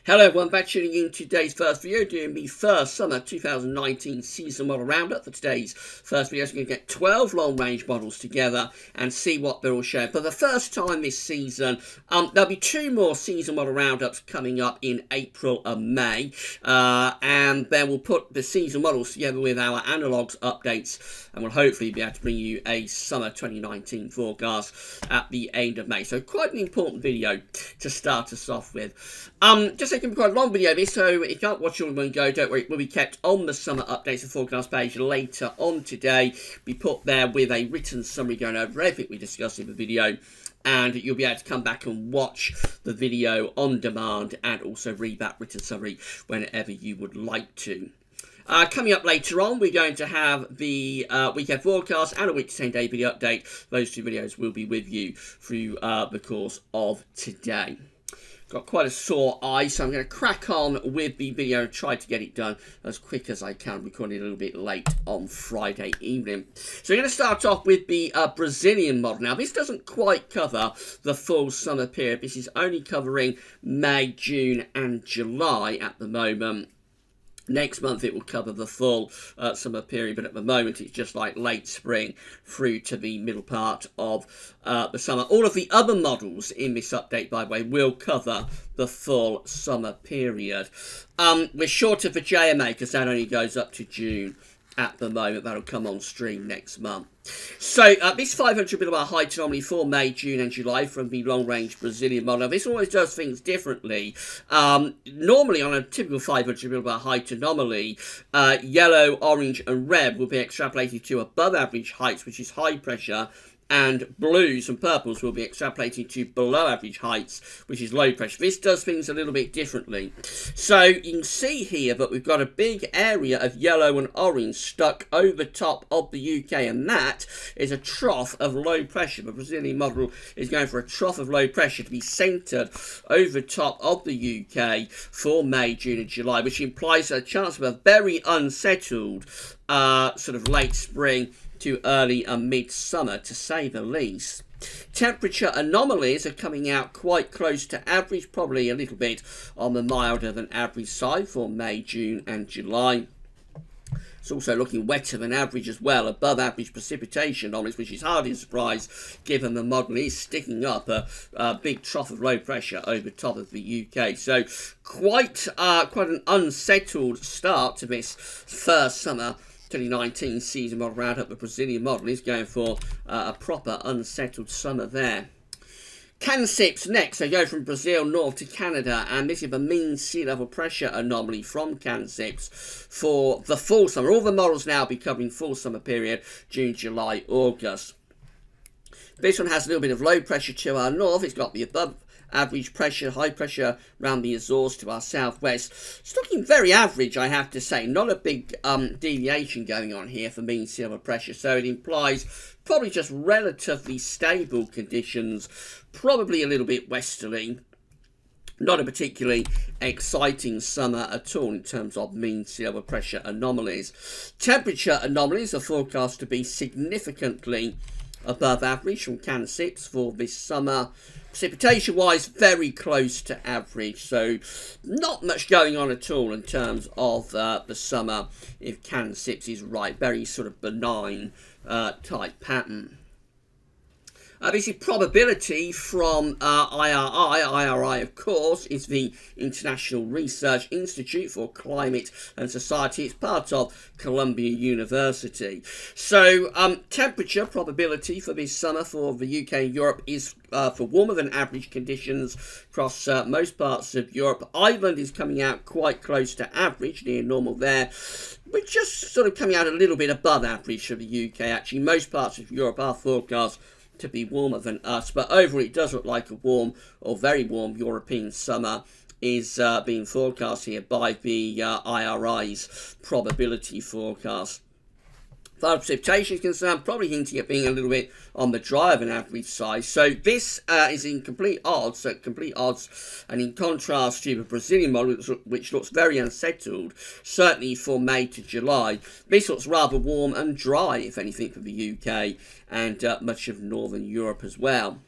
Hello everyone, back tuning in today's first video, doing the first summer 2019 season model roundup. For today's first video, so we're going to get 12 long range models together and see what they're all showing. For the first time this season, there'll be two more season model roundups coming up in April and May, and then we'll put the season models together with our analogs updates, and we'll hopefully be able to bring you a summer 2019 forecast at the end of May. So quite an important video to start us off with. Just it can be quite a long video this, so if you can't watch it all in one go, don't worry, it will be kept on the summer updates and forecast page later on today. Be put there with a written summary going over everything we discussed in the video, and you'll be able to come back and watch the video on demand and also read that written summary whenever you would like to. Coming up later on, we're going to have the weekend forecast and a week to 10-day video update. Those two videos will be with you through the course of today. Got quite a sore eye, so I'm going to crack on with the video and try to get it done as quick as I can. Recording a little bit late on Friday evening. So we're going to start off with the Brazilian model. Now, this doesn't quite cover the full summer period. This is only covering May, June and July at the moment. Next month it will cover the full summer period, but at the moment it's just like late spring through to the middle part of the summer. All of the other models in this update, by the way, will cover the full summer period. We're short of the JMA because that only goes up to June at the moment. That'll come on stream next month. So this 500 millibar height anomaly for May, June and July from the long-range Brazilian model. Now, this always does things differently. Normally on a typical 500 millibar height anomaly, yellow, orange and red will be extrapolated to above average heights, which is high pressure, and blues and purples will be extrapolated to below average heights, which is low pressure. This does things a little bit differently. So you can see here that we've got a big area of yellow and orange stuck over top of the UK, and that is a trough of low pressure. The Brazilian model is going for a trough of low pressure to be centred over top of the UK for May, June and July, which implies a chance of a very unsettled sort of late spring to early and mid-summer, to say the least. Temperature anomalies are coming out quite close to average, probably a little bit on the milder than average side for May, June and July. It's also looking wetter than average as well, above average precipitation anomalies, which is hardly a surprise given the model is sticking up a big trough of low pressure over top of the UK. So quite an unsettled start to this first summer 2019 season model roundup. The Brazilian model is going for a proper unsettled summer there. CANSIPS next. They go from Brazil north to Canada, and this is the mean sea level pressure anomaly from CANSIPS for the full summer. All the models now be covering full summer period, June, July, August. This one has a little bit of low pressure to our north. It's got the above average pressure, high pressure around the Azores to our southwest. It's looking very average, I have to say. Not a big deviation going on here for mean sea level pressure, so it implies probably just relatively stable conditions, probably a little bit westerly. Not a particularly exciting summer at all in terms of mean sea level pressure anomalies. Temperature anomalies are forecast to be significantly above average from CANSIPS for this summer. Precipitation wise, very close to average, so not much going on at all in terms of the summer if CANSIPS is right. Very sort of benign type pattern. This is probability from IRI. IRI, of course, is the International Research Institute for Climate and Society. It's part of Columbia University. So, temperature probability for this summer for the UK and Europe is for warmer than average conditions across most parts of Europe. Ireland is coming out quite close to average, near normal there. We're just sort of coming out a little bit above average for the UK, actually. Most parts of Europe are forecast to be warmer than us, but overall it does look like a warm or very warm European summer is being forecast here by the IRI's probability forecast. As far as precipitation is concerned, probably hinting at being a little bit on the drier than average side. So this is in complete odds, and in contrast to the Brazilian model, which looks very unsettled, certainly for May to July. This looks rather warm and dry, if anything, for the UK and much of Northern Europe as well.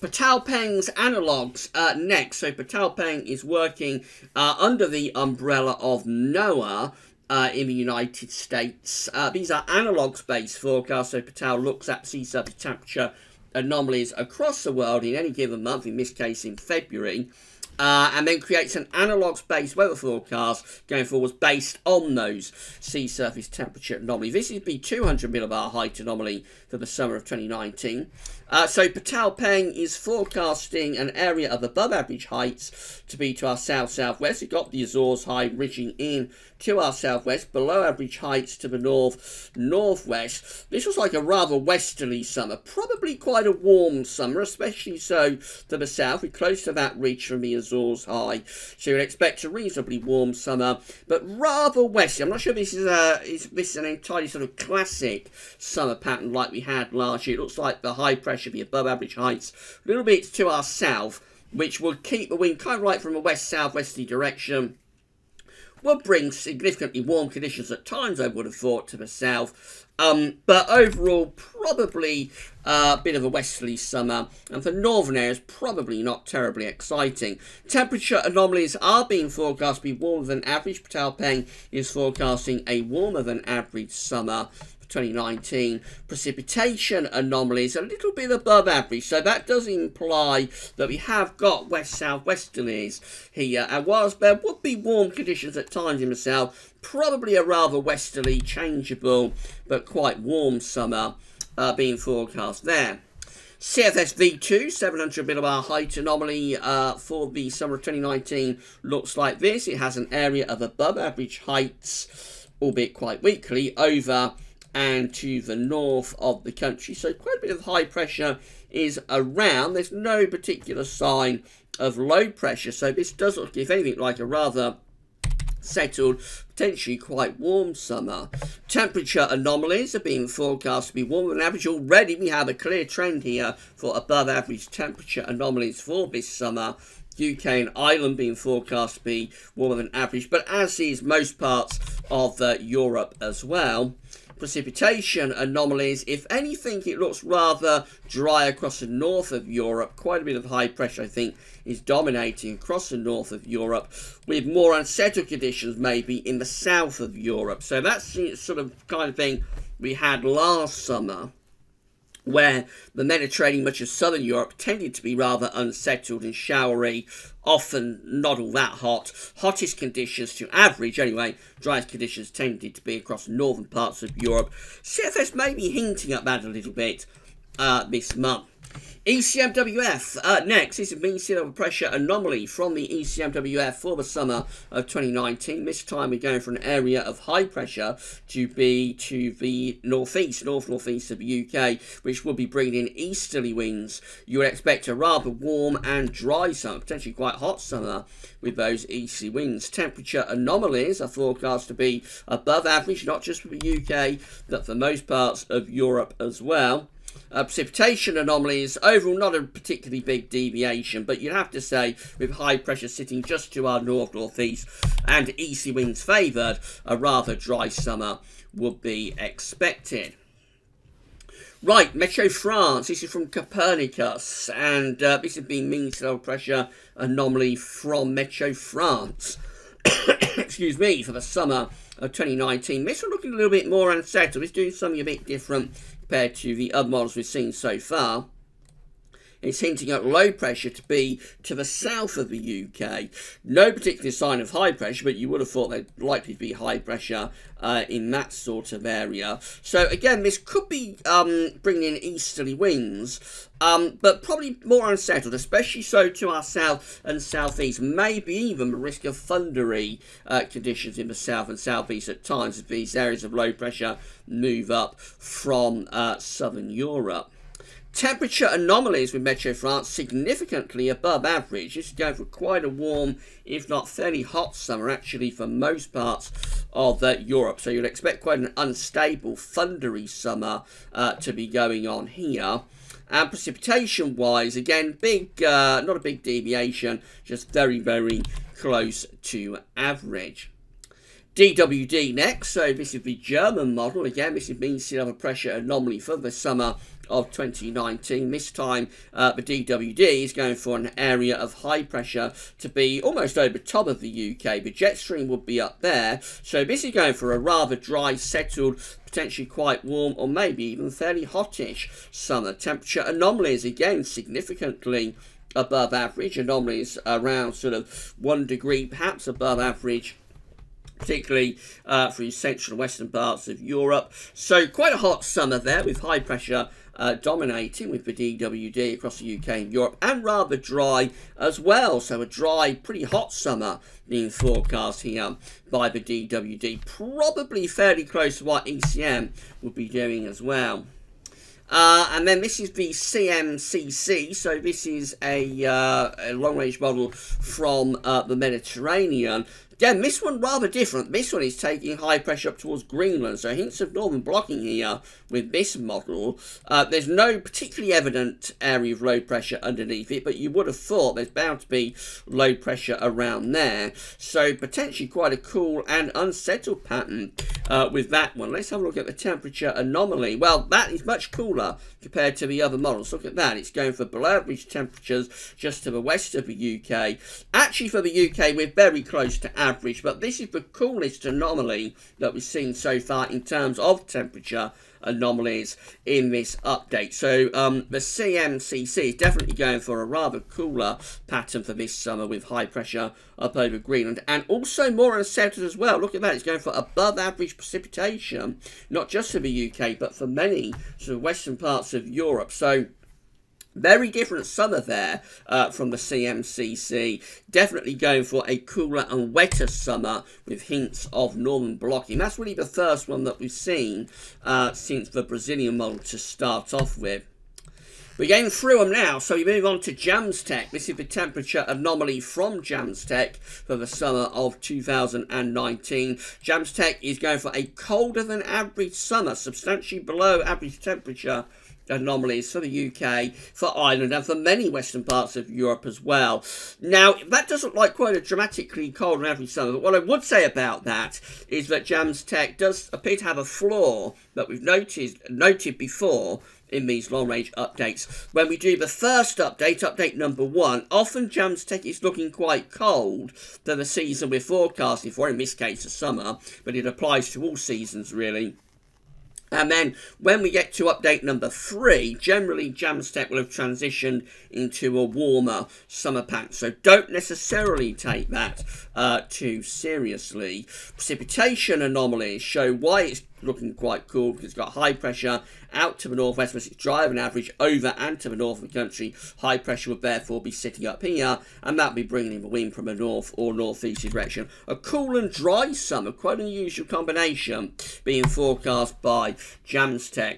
Peng analogues next. So Peng is working under the umbrella of NOAA in the United States. These are analogues-based forecasts, so Patel looks at sea surface temperature anomalies across the world in any given month, in this case in February, and then creates an analogues-based weather forecast going forwards based on those sea surface temperature anomalies. This is the 200 millibar height anomaly for the summer of 2019. So Peng is forecasting an area of above average heights to be to our south-southwest. We've got the Azores high ridging in to our southwest, below average heights to the north-northwest. This was like a rather westerly summer, probably quite a warm summer, especially so to the south. We're close to that ridge from the Azores high, so you'd expect a reasonably warm summer, but rather westerly. I'm not sure this is an entirely sort of classic summer pattern like we had last year. It looks like the high pressure, the above average heights, a little bit to our south, which will keep the wind kind of right from a west-southwesterly direction. Will bring significantly warm conditions at times, I would have thought, to the south. But overall, probably a bit of a westerly summer. And for northern areas, probably not terribly exciting. Temperature anomalies are being forecast to be warmer than average. Peng is forecasting a warmer than average summer. 2019. Precipitation anomalies a little bit above average, so that does imply that we have got west-southwesterlies here, and whilst there would be warm conditions at times in the south, probably a rather westerly, changeable but quite warm summer being forecast there. CFS V2, 700 millibar height anomaly for the summer of 2019 looks like this. It has an area of above average heights, albeit quite weakly, over and to the north of the country. So quite a bit of high pressure is around. There's no particular sign of low pressure. So this does look, if anything, like a rather settled, potentially quite warm summer. Temperature anomalies are being forecast to be warmer than average. Already we have a clear trend here for above average temperature anomalies for this summer. UK and Ireland being forecast to be warmer than average, but as is most parts of Europe as well. Precipitation anomalies, if anything, it looks rather dry across the north of Europe. Quite a bit of high pressure, I think, is dominating across the north of Europe, with more unsettled conditions maybe in the south of Europe. So that's the sort of kind of thing we had last summer, where the Mediterranean, much of southern Europe, tended to be rather unsettled and showery, often not all that hot. Hottest conditions to average, anyway, driest conditions tended to be across northern parts of Europe. CFS may be hinting at that a little bit this month. ECMWF next. This is mean sea level pressure anomaly from the ECMWF for the summer of 2019. This time we're going for an area of high pressure to be to the northeast of the UK, which will be bringing in easterly winds. You would expect a rather warm and dry summer, potentially quite hot summer with those easterly winds. Temperature anomalies are forecast to be above average, not just for the UK, but for most parts of Europe as well. Precipitation anomalies, overall not a particularly big deviation, but you'd have to say with high pressure sitting just to our north-northeast and easterly winds favoured, a rather dry summer would be expected. Right, Meteo France, this is from Copernicus, and this has been mean sea level pressure anomaly from Meteo France. Excuse me, for the summer of 2019. This one looking a little bit more unsettled. It's doing something a bit different compared to the other models we've seen so far. It's hinting at low pressure to be to the south of the UK. No particular sign of high pressure, but you would have thought there'd likely to be high pressure in that sort of area. So again, this could be bringing in easterly winds, but probably more unsettled, especially so to our south and southeast. Maybe even the risk of thundery conditions in the south and southeast at times as these areas of low pressure move up from southern Europe. Temperature anomalies with Meteo France significantly above average. This is going for quite a warm, if not fairly hot summer, actually, for most parts of Europe. So you'd expect quite an unstable, thundery summer to be going on here. And precipitation-wise, again, not a big deviation, just very, very close to average. DWD next, so this is the German model. Again, this is mean sea level pressure anomaly for the summer of 2019. This time the DWD is going for an area of high pressure to be almost over top of the UK. The jet stream would be up there. So this is going for a rather dry, settled, potentially quite warm or maybe even fairly hottish summer. Temperature anomalies again significantly above average. Anomalies around sort of 1 degree perhaps above average, particularly through central and western parts of Europe. So quite a hot summer there with high pressure dominating with the DWD across the UK and Europe, and rather dry as well. So a dry, pretty hot summer being forecast here by the DWD. Probably fairly close to what ECM would be doing as well. And then this is the CMCC, so this is a long-range model from the Mediterranean. Again, this one rather different. This one is taking high pressure up towards Greenland, so hints of northern blocking here with this model. There's no particularly evident area of low pressure underneath it, but you would have thought there's bound to be low pressure around there. So potentially quite a cool and unsettled pattern with that one. Let's have a look at the temperature anomaly. Well, that is much cooler compared to the other models. Look at that. It's going for below average temperatures just to the west of the UK. Actually, for the UK, we're very close to average, but this is the coolest anomaly that we've seen so far in terms of temperature anomalies in this update. So the CMCC is definitely going for a rather cooler pattern for this summer with high pressure up over Greenland, and also more unsettled as well. Look at that, it's going for above average precipitation, not just for the UK but for many sort of western parts of Europe. So very different summer there from the CMCC. Definitely going for a cooler and wetter summer with hints of northern blocking. That's really the first one that we've seen since the Brazilian model to start off with. We're going through them now, so we move on to JAMSTEC. This is the temperature anomaly from JAMSTEC for the summer of 2019. JAMSTEC is going for a colder than average summer, substantially below average temperature anomalies for the UK, for Ireland, and for many western parts of Europe as well. Now, that does look like quite a dramatically cold and average summer, but what I would say about that is that JAMSTEC does appear to have a flaw that we've noted before in these long-range updates. When we do the first update, update number 1, often JAMSTEC is looking quite cold for the season we're forecasting for, in this case the summer, but it applies to all seasons really. And then when we get to update number 3, generally JAMSTEC will have transitioned into a warmer summer pattern. So don't necessarily take that too seriously. Precipitation anomalies show why it's looking quite cool, because it's got high pressure out to the northwest, but it's dry on average over and to the north of the country. High pressure would therefore be sitting up here, and that would be bringing in the wind from a north or northeast direction. A cool and dry summer, quite an unusual combination being forecast by JAMSTEC.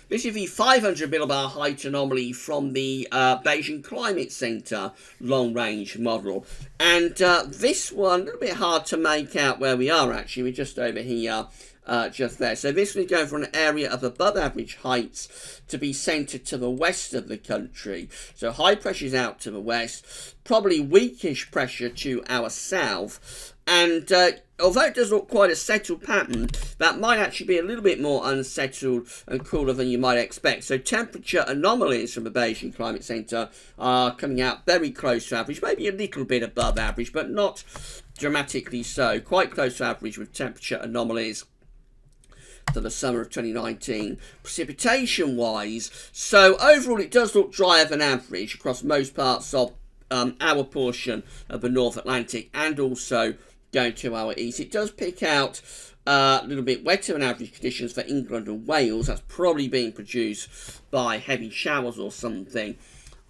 This is the 500 millibar height anomaly from the Beijing Climate Center long-range model. And this one, a little bit hard to make out where we are actually. We're just over here. Just there. So this is going for an area of above average heights to be centred to the west of the country. So high pressure is out to the west, probably weakish pressure to our south. And although it does look quite a settled pattern, that might actually be a little bit more unsettled and cooler than you might expect. So temperature anomalies from the Beijing Climate Center are coming out very close to average, maybe a little bit above average, but not dramatically so. Quite close to average with temperature anomalies for the summer of 2019. Precipitation wise, so overall it does look drier than average across most parts of our portion of the North Atlantic, and also going to our east. It does pick out a little bit wetter than average conditions for England and Wales. That's probably being produced by heavy showers or something.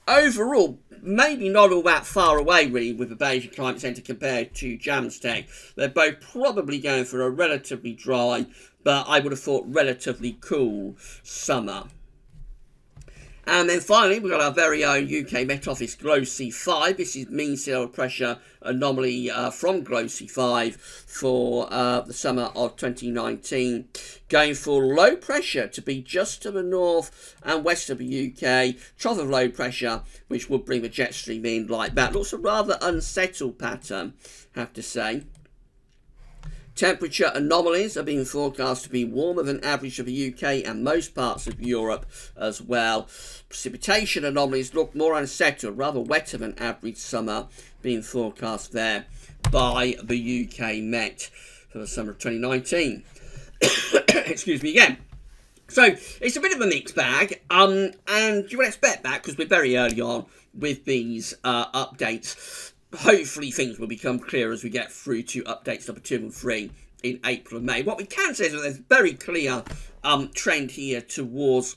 Overall, maybe not all that far away really with the Beijing Climate Center compared to JAMSTEC. They're both probably going for a relatively dry, but I would have thought relatively cool summer. And then finally, we've got our very own UK Met Office GLOSY 5. This is mean sea level pressure anomaly from GLOSY 5 for the summer of 2019. Going for low pressure to be just to the north and west of the UK. Trough of low pressure, which would bring the jet stream in like that. Looks a rather unsettled pattern, I have to say. Temperature anomalies are being forecast to be warmer than average of the UK and most parts of Europe as well. Precipitation anomalies look more unsettled, rather wetter than average summer, being forecast there by the UK Met for the summer of 2019. Excuse me again. So it's a bit of a mixed bag, and you would expect that because we're very early on with these updates. Hopefully things will become clear as we get through to updates number 2 and 3 in April and May. What we can say is that there's a very clear trend here towards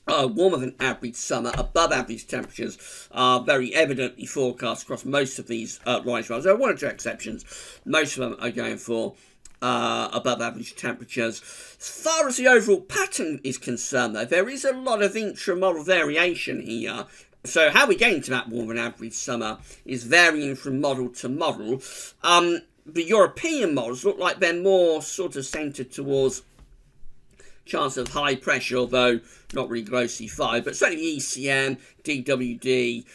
warmer than average summer. Above average temperatures are very evidently forecast across most of these rise models. There are 1 or 2 exceptions. Most of them are going for above average temperatures. As far as the overall pattern is concerned, though, there is a lot of intra-model variation here. So how we get into that warmer than average summer is varying from model to model. The European models look like they're more sort of centred towards chance of high pressure, although not really below C5, but certainly the ECM, DWD,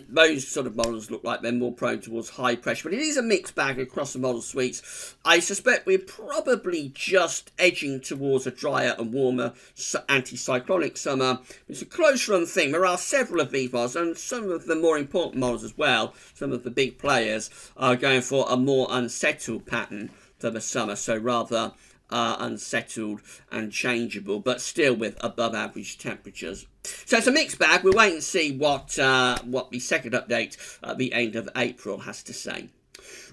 those sort of models look like they're more prone towards high pressure, but it is a mixed bag across the model suites. I suspect we're probably just edging towards a drier and warmer anticyclonic summer. It's a close run thing. There are several of these models, and some of the more important models as well, some of the big players, are going for a more unsettled pattern for the summer, so rather unsettled and changeable, but still with above average temperatures. So it's a mixed bag. We'll wait and see what the second update at the end of April has to say.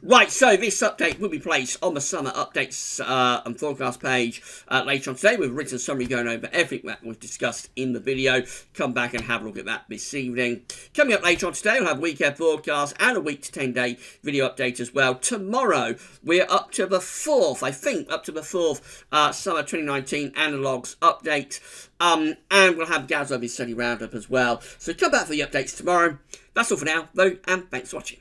Right, so this update will be placed on the summer updates and forecast page later on today with a written summary going over everything that was discussed in the video. Come back and have a look at that this evening. Coming up later on today, we'll have weekend forecast and a week to 10-day video update as well. Tomorrow, we're up to the 4th, I think, up to the 4th summer 2019 analogues update. And we'll have Gaz of his study roundup as well. So come back for the updates tomorrow. That's all for now, though, and thanks for watching.